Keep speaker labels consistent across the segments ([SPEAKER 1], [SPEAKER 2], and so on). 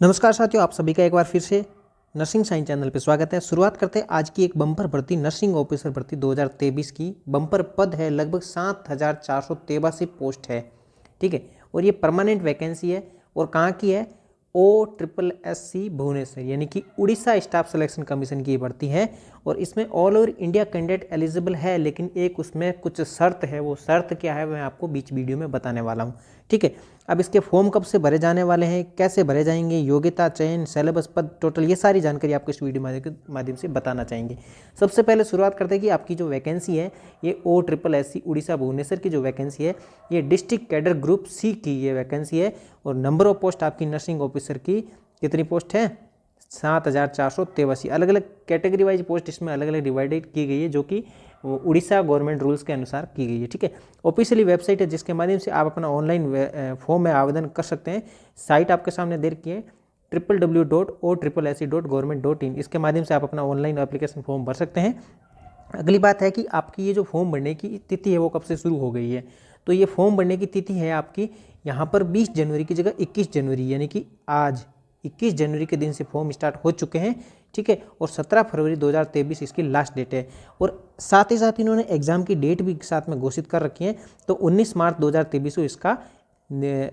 [SPEAKER 1] नमस्कार साथियों, आप सभी का एक बार फिर से नर्सिंग साइंस चैनल पर स्वागत है। शुरुआत करते हैं आज की एक बम्पर भर्ती नर्सिंग ऑफिसर भर्ती 2023 की। बम्पर पद है, लगभग 7483 पोस्ट है। ठीक है, और ये परमानेंट वैकेंसी है। और कहाँ की है? OSSC भुवनेश्वर, यानी कि उड़ीसा स्टाफ सिलेक्शन कमीशन की भर्ती है। और इसमें all over India candidate eligible है, लेकिन एक उसमें कुछ शर्त है। वो शर्त क्या है मैं आपको बीच वीडियो में बताने वाला हूँ। ठीक है, अब इसके फॉर्म कब से भरे जाने वाले हैं, कैसे भरे जाएंगे, योग्यता, चयन, सिलेबस, पद, टोटल, ये सारी जानकारी आपको इस वीडियो के माध्यम से बताना चाहेंगे। सबसे पहले शुरुआत करते हैं कि आपकी जो वैकेंसी है ये OSSC उड़ीसा भुवनेश्वर की जो वैकेंसी है ये डिस्ट्रिक्ट कैडर ग्रुप C की ये वैकेंसी है। और नंबर ऑफ पोस्ट आपकी नर्सिंग ऑफिसर की कितनी पोस्ट है? 7483। अलग अलग कैटेगरी वाइज पोस्ट इसमें अलग अलग डिवाइडेड की गई है, जो कि उड़ीसा गवर्नमेंट रूल्स के अनुसार की गई है। ठीक है, ऑफिशियली वेबसाइट है जिसके माध्यम से आप अपना ऑनलाइन फॉर्म में आवेदन कर सकते हैं। साइट आपके सामने दे रखी है www.OSSC.government.in। इसके माध्यम से आप अपना ऑनलाइन एप्लीकेशन फॉर्म भर सकते हैं। अगली बात है कि आपकी ये जो फॉर्म भरने की तिथि है वो कब से शुरू हो गई है। तो ये फॉर्म भरने की तिथि है आपकी यहाँ पर 20 जनवरी की जगह 21 जनवरी, यानी कि आज 21 जनवरी के दिन से फॉर्म स्टार्ट हो चुके हैं। ठीक है, और 17 फरवरी 2023 इसकी लास्ट डेट है। और साथ ही साथ इन्होंने एग्जाम की डेट भी साथ में घोषित कर रखी है। तो 19 मार्च 2023 को इसका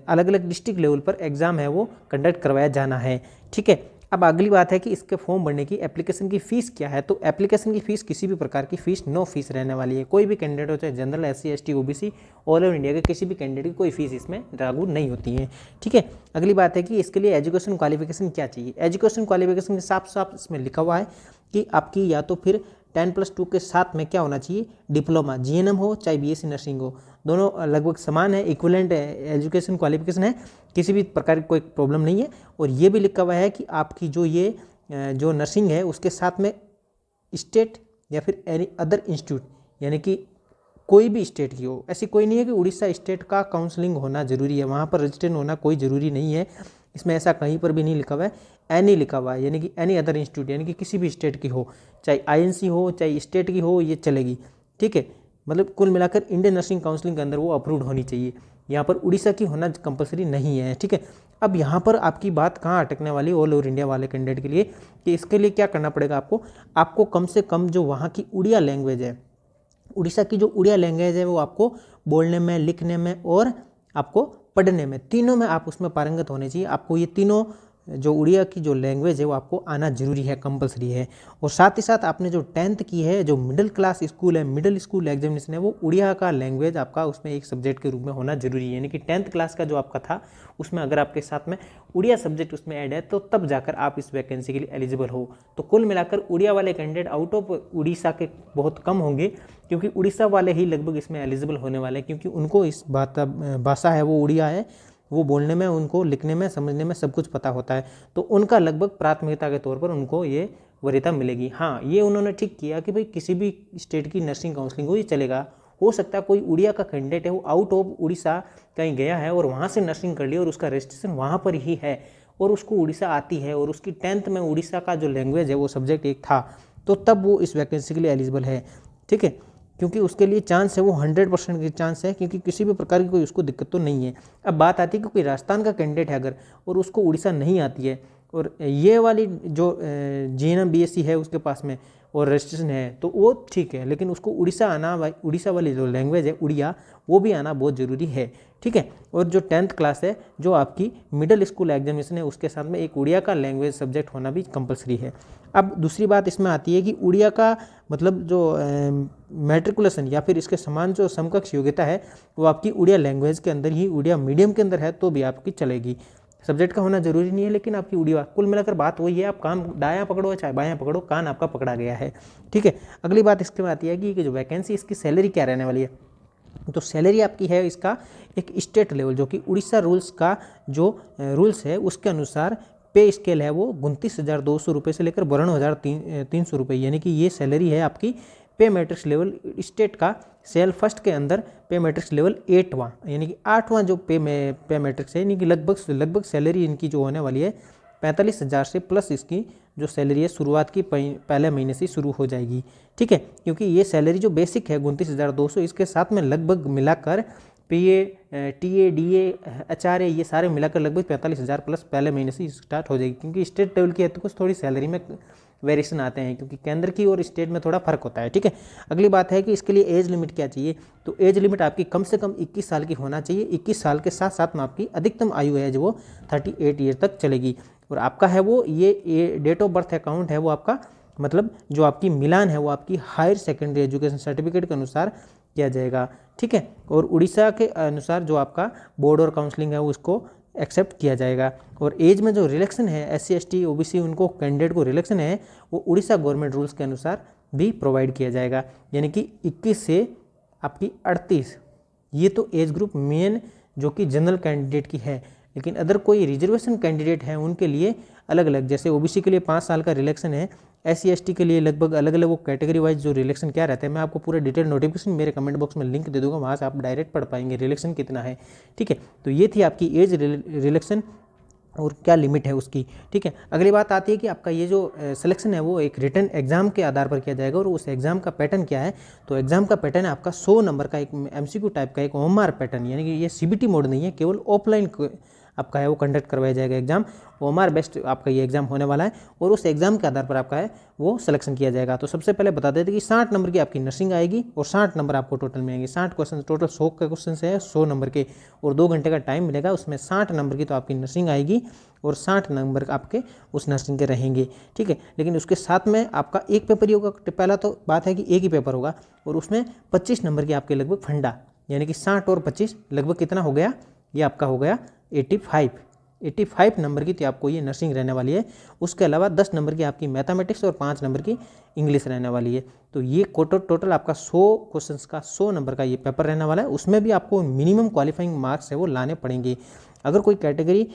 [SPEAKER 1] अलग अलग डिस्ट्रिक्ट लेवल पर एग्जाम है वो कंडक्ट करवाया जाना है। ठीक है, अब अगली बात है कि इसके फॉर्म भरने की एप्लीकेशन की फ़ीस क्या है। तो एप्लीकेशन की फ़ीस किसी भी प्रकार की फ़ीस नो फीस रहने वाली है। कोई भी कैंडिडेट हो, चाहे general, SC ST OBC, all over India के किसी भी कैंडिडेट की कोई फीस इसमें लागू नहीं होती है। ठीक है, अगली बात है कि इसके लिए एजुकेशन क्वालिफिकेशन क्या चाहिए। एजुकेशन क्वालिफिकेशन के साफ साफ इसमें लिखा हुआ है कि आपकी या तो फिर 10+2 के साथ में क्या होना चाहिए? डिप्लोमा, GNM हो चाहे BSc नर्सिंग हो, दोनों लगभग समान है, इक्विवेलेंट एजुकेशन क्वालिफिकेशन है, किसी भी प्रकार की कोई प्रॉब्लम नहीं है। और ये भी लिखा हुआ है कि आपकी जो नर्सिंग है उसके साथ में स्टेट या फिर एनी अदर इंस्टीट्यूट, यानी कि कोई भी स्टेट की हो। ऐसी कोई नहीं है कि उड़ीसा स्टेट का काउंसलिंग होना जरूरी है, वहाँ पर रजिस्ट्रेशन होना कोई ज़रूरी नहीं है। इसमें ऐसा कहीं पर भी नहीं लिखा हुआ है। एनी लिखा हुआ है, यानी कि एनी अदर इंस्टीट्यूट, यानी कि किसी भी स्टेट की हो, चाहे INC हो चाहे स्टेट की हो, ये चलेगी। ठीक है, मतलब कुल मिलाकर इंडियन नर्सिंग काउंसलिंग के अंदर वो अप्रूव्ड होनी चाहिए। यहाँ पर उड़ीसा की होना कंपलसरी नहीं है। ठीक है, अब यहाँ पर आपकी बात कहाँ अटकने वाली ऑल ओवर इंडिया वाले कैंडिडेट के लिए, कि इसके लिए क्या करना पड़ेगा आपको कम से कम जो वहाँ की उड़िया लैंग्वेज है, उड़ीसा की जो उड़िया लैंग्वेज है वो आपको बोलने में, लिखने में और आपको पढ़ने में, तीनों में आप उसमें पारंगत होने चाहिए। आपको ये तीनों जो उड़िया की जो लैंग्वेज है वो आपको आना जरूरी है, कंपलसरी है। और साथ ही साथ आपने जो 10th की है, जो मिडिल क्लास स्कूल है, मिडिल स्कूल एग्जामिनेशन है, वो उड़िया का लैंग्वेज आपका उसमें एक सब्जेक्ट के रूप में होना जरूरी है। यानी कि 10th क्लास का जो आपका था उसमें अगर आपके साथ में उड़िया सब्जेक्ट उसमें ऐड है तो तब जाकर आप इस वैकेंसी के लिए एलिजिबल हो। तो कुल मिलाकर उड़िया वाले कैंडिडेट आउट ऑफ उड़ीसा के बहुत कम होंगे, क्योंकि उड़ीसा वाले ही लगभग इसमें एलिजिबल होने वाले हैं, क्योंकि उनको इस भाषा है वो उड़िया है, वो बोलने में, उनको लिखने में, समझने में सब कुछ पता होता है। तो उनका लगभग प्राथमिकता के तौर पर उनको ये वरीयता मिलेगी। हाँ, ये उन्होंने ठीक किया कि भाई किसी भी स्टेट की नर्सिंग काउंसलिंग हो ये चलेगा। हो सकता है कोई उड़िया का कैंडिडेट है वो आउट ऑफ उड़ीसा कहीं गया है और वहाँ से नर्सिंग कर लिया और उसका रजिस्ट्रेशन वहाँ पर ही है और उसको उड़ीसा आती है और उसकी 10th में उड़ीसा का जो लैंग्वेज है वो सब्जेक्ट एक था, तो तब वो इस वैकेंसी के लिए एलिजिबल है। ठीक है, क्योंकि उसके लिए चांस है वो 100% की चांस है, क्योंकि किसी भी प्रकार की कोई उसको दिक्कत तो नहीं है। अब बात आती है कि कोई राजस्थान का कैंडिडेट है अगर और उसको उड़ीसा नहीं आती है और ये वाली जो GNM BSc है उसके पास में और रजिस्ट्रेशन है तो वो ठीक है, लेकिन उसको उड़ीसा आना, उड़ीसा वाली जो लैंग्वेज है उड़िया, वो भी आना बहुत ज़रूरी है। ठीक है, और जो 10th क्लास है, जो आपकी मिडिल स्कूल एग्जामिनेशन है, उसके साथ में एक उड़िया का लैंग्वेज सब्जेक्ट होना भी कंपलसरी है। अब दूसरी बात इसमें आती है कि उड़िया का मतलब जो मैट्रिकुलेशन या फिर इसके समान जो समकक्ष योग्यता है वो आपकी उड़िया लैंग्वेज के अंदर ही, उड़िया मीडियम के अंदर है तो भी आपकी चलेगी। सब्जेक्ट का होना जरूरी नहीं है, लेकिन आपकी उड़िया, कुल मिलाकर बात वही है, आप कान दायां पकड़ो चाहे बायां पकड़ो, कान आपका पकड़ा गया है। ठीक है, अगली बात इसके में आती है कि जो वैकेंसी इसकी सैलरी क्या रहने वाली है। तो सैलरी आपकी है इसका एक स्टेट लेवल, जो कि उड़ीसा रूल्स का जो रूल्स है उसके अनुसार पे स्केल है वो 29,200 रुपये से लेकर 52,300 रुपये, यानी कि ये सैलरी है आपकी पे मैट्रिक्स लेवल स्टेट का। सेल फर्स्ट के अंदर पे मैट्रिक्स लेवल 8वां, यानी कि 8वां जो पे मैट्रिक्स है, यानी कि लगभग सैलरी इनकी जो होने वाली है 45,000 से प्लस इसकी जो सैलरी है शुरुआत की पहले महीने से शुरू हो जाएगी। ठीक है, क्योंकि ये सैलरी जो बेसिक है 29,200, इसके साथ में लगभग मिलाकर PA, TA, DA, HRA ये सारे मिलाकर लगभग 45,000 प्लस पहले महीने से स्टार्ट हो जाएगी, क्योंकि स्टेट लेवल की है तो कुछ थोड़ी सैलरी में वेरिएशन आते हैं, क्योंकि केंद्र की और स्टेट में थोड़ा फर्क होता है। ठीक है, अगली बात है कि इसके लिए एज लिमिट क्या चाहिए, तो एज लिमिट आपकी कम से कम 21 साल की होना चाहिए। 21 साल के साथ साथ में आपकी अधिकतम आयु है जो वो 38 ईयर तक चलेगी। और आपका है वो ये डेट ऑफ बर्थ अकाउंट है वो आपका, मतलब जो आपकी मिलान है वो आपकी हायर सेकेंडरी एजुकेशन सर्टिफिकेट के अनुसार किया जाएगा। ठीक है, और उड़ीसा के अनुसार जो आपका बोर्ड और काउंसलिंग है उसको एक्सेप्ट किया जाएगा। और एज में जो रिलैक्सन है SC ST OBC उनको कैंडिडेट को रिलैक्सन है वो उड़ीसा गवर्नमेंट रूल्स के अनुसार भी प्रोवाइड किया जाएगा, यानी कि 21 से आपकी 38, ये तो एज ग्रुप मेन जो कि जनरल कैंडिडेट की है। लेकिन अदर कोई रिजर्वेशन कैंडिडेट हैं उनके लिए अलग अलग, जैसे OBC के लिए 5 साल का रिलैक्सन है, SC ST के लिए लगभग अलग अलग वो कैटेगरी वाइज जो रिलैक्सन क्या रहता है, मैं आपको पूरा डिटेल नोटिफिकेशन मेरे कमेंट बॉक्स में लिंक दे दूंगा, वहाँ से आप डायरेक्ट पढ़ पाएंगे रिलैक्सन कितना है। ठीक है, तो ये थी आपकी एज रिलैक्सन और क्या लिमिट है उसकी। ठीक है, अगली बात आती है कि आपका ये जो सिलेक्शन है वो एक रिटन एग्जाम के आधार पर किया जाएगा, और उस एग्जाम का पैटर्न क्या है, तो एग्जाम का पैटर्न है आपका 100 नंबर का एक MCQ टाइप का एक OMR पैटर्न, यानी कि ये CBT मोड नहीं है, केवल ऑफलाइन आपका है वो कंडक्ट करवाया जाएगा एग्जाम। OMR बेस्ड आपका ये एग्जाम होने वाला है, और उस एग्जाम के आधार पर आपका है वो सिलेक्शन किया जाएगा। तो सबसे पहले बता देते कि 60 नंबर की आपकी नर्सिंग आएगी, और 60 नंबर आपको टोटल मिलेंगे। 60 क्वेश्चन टोटल 100 के क्वेश्चन है 100 नंबर के, और 2 घंटे का टाइम मिलेगा, उसमें 60 नंबर की तो आपकी नर्सिंग आएगी, और 60 नंबर आपके उस नर्सिंग के रहेंगे। ठीक है, लेकिन उसके साथ में आपका एक पेपर ही होगा। पहला तो बात है कि एक ही पेपर होगा, और उसमें 25 नंबर की आपके लगभग फंडा, यानी कि 60 और 25 लगभग कितना हो गया, ये आपका हो गया 85 नंबर की तो आपको ये नर्सिंग रहने वाली है। उसके अलावा 10 नंबर की आपकी मैथमेटिक्स और 5 नंबर की इंग्लिश रहने वाली है। तो ये टोटल आपका 100 क्वेश्चंस का 100 नंबर का ये पेपर रहने वाला है। उसमें भी आपको मिनिमम क्वालिफाइंग मार्क्स है वो लाने पड़ेंगे। अगर कोई कैटेगरी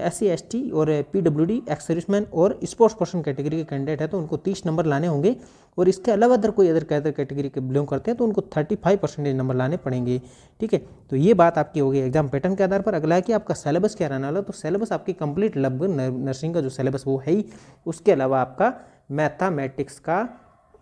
[SPEAKER 1] SC ST और PWD एक्स सर्विसमैन और स्पोर्ट्स पर्सन कैटेगरी के कैंडिडेट है तो उनको 30 नंबर लाने होंगे, और इसके अलावा अदर कोई अदर कैटेगरी के बिलोंग करते हैं तो उनको 35% नंबर लाने पड़ेंगे। ठीक है, तो ये बात आपकी होगी एग्जाम पैटर्न के आधार पर। अगला है कि आपका सिलेबस क्या रहने वाला है, तो सिलेबस आपकी कंप्लीट लगभग नर्सिंग का जो सिलेबस वो है ही, उसके अलावा आपका मैथमेटिक्स का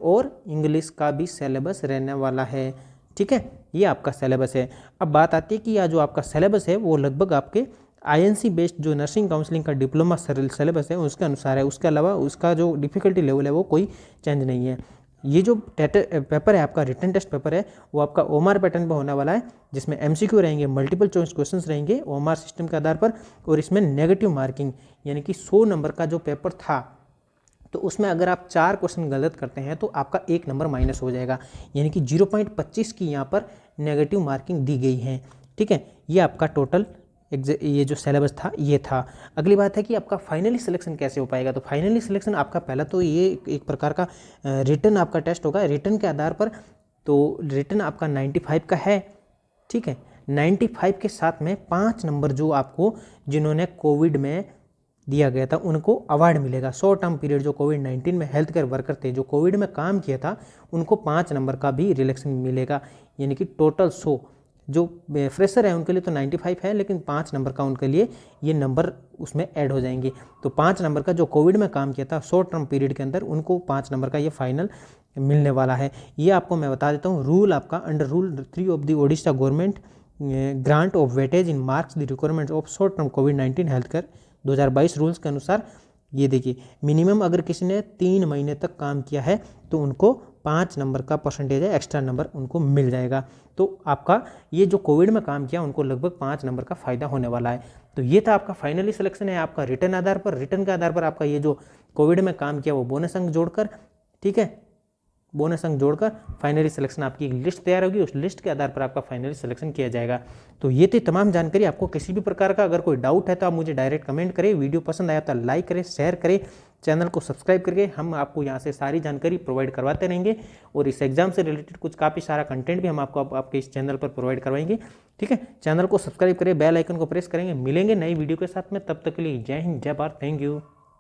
[SPEAKER 1] और इंग्लिश का भी सिलेबस रहने वाला है। ठीक है, ये आपका सिलेबस है। अब बात आती है कि यह जो आपका सिलेबस है वो लगभग आपके INC बेस्ड जो नर्सिंग काउंसलिंग का डिप्लोमा सिलेबस है उसके अनुसार है। उसके अलावा उसका जो डिफिकल्टी लेवल है वो कोई चेंज नहीं है। ये जो पेपर है आपका रिटन टेस्ट पेपर है वो आपका OMR पैटर्न पर होने वाला है, जिसमें MCQ रहेंगे, मल्टीपल चॉइस क्वेश्चंस रहेंगे OMR सिस्टम के आधार पर, और इसमें नेगेटिव मार्किंग, यानी कि 100 नंबर का जो पेपर था तो उसमें अगर आप 4 क्वेश्चन गलत करते हैं तो आपका 1 नंबर माइनस हो जाएगा, यानी कि 0.25 की यहाँ पर नेगेटिव मार्किंग दी गई है। ठीक है, ये आपका टोटल ये जो सिलेबस था ये था। अगली बात है कि आपका फाइनली सिलेक्शन कैसे हो पाएगा, तो फाइनली सिलेक्शन आपका पहला तो ये एक प्रकार का रिटन आपका टेस्ट होगा। रिटन के आधार पर तो रिटन आपका 95 का है। ठीक है, 95 के साथ में 5 नंबर जो आपको जिन्होंने कोविड में दिया गया था उनको अवार्ड मिलेगा। शॉर्ट टर्म पीरियड जो कोविड-19 में हेल्थ केयर वर्कर थे जो कोविड में काम किया था उनको 5 नंबर का भी रिलैक्सेशन मिलेगा, यानी कि टोटल 100। जो फ्रेशर है उनके लिए तो 95 है, लेकिन 5 नंबर का उनके लिए ये नंबर उसमें ऐड हो जाएंगे। तो 5 नंबर का जो कोविड में काम किया था शॉर्ट टर्म पीरियड के अंदर उनको 5 नंबर का ये फाइनल मिलने वाला है। ये आपको मैं बता देता हूँ रूल आपका under rule 3 of the Odisha government grant of weightage in marks the requirement of short term covid health care 2022 rules के अनुसार ये देखिए मिनिमम अगर किसी ने 3 महीने तक काम किया है तो उनको 5 नंबर का परसेंटेज है एक्स्ट्रा नंबर उनको मिल जाएगा। तो आपका ये जो कोविड में काम किया उनको लगभग 5 नंबर का फायदा होने वाला है। तो ये था आपका फाइनली सिलेक्शन है आपका रिटर्न आधार पर। रिटर्न के आधार पर आपका ये जो कोविड में काम किया वो बोनस अंक जोड़कर, ठीक है, बोनस अंक जोड़कर फाइनली सिलेक्शन आपकी एक लिस्ट तैयार होगी, उस लिस्ट के आधार पर आपका फाइनली सिलेक्शन किया जाएगा। तो ये थी तमाम जानकारी। आपको किसी भी प्रकार का अगर कोई डाउट है तो आप मुझे डायरेक्ट कमेंट करें। वीडियो पसंद आया तो लाइक करें, शेयर करें, चैनल को सब्सक्राइब करके हम आपको यहाँ से सारी जानकारी प्रोवाइड करवाते रहेंगे। और इस एग्जाम से रिलेटेड कुछ काफ़ी सारा कंटेंट भी हम आपको आपके इस चैनल पर प्रोवाइड करवाएंगे। ठीक है, चैनल को सब्सक्राइब करें, बेल आइकन को प्रेस करेंगे। मिलेंगे नई वीडियो के साथ में, तब तक के लिए जय हिंद, जय भारत, थैंक यू।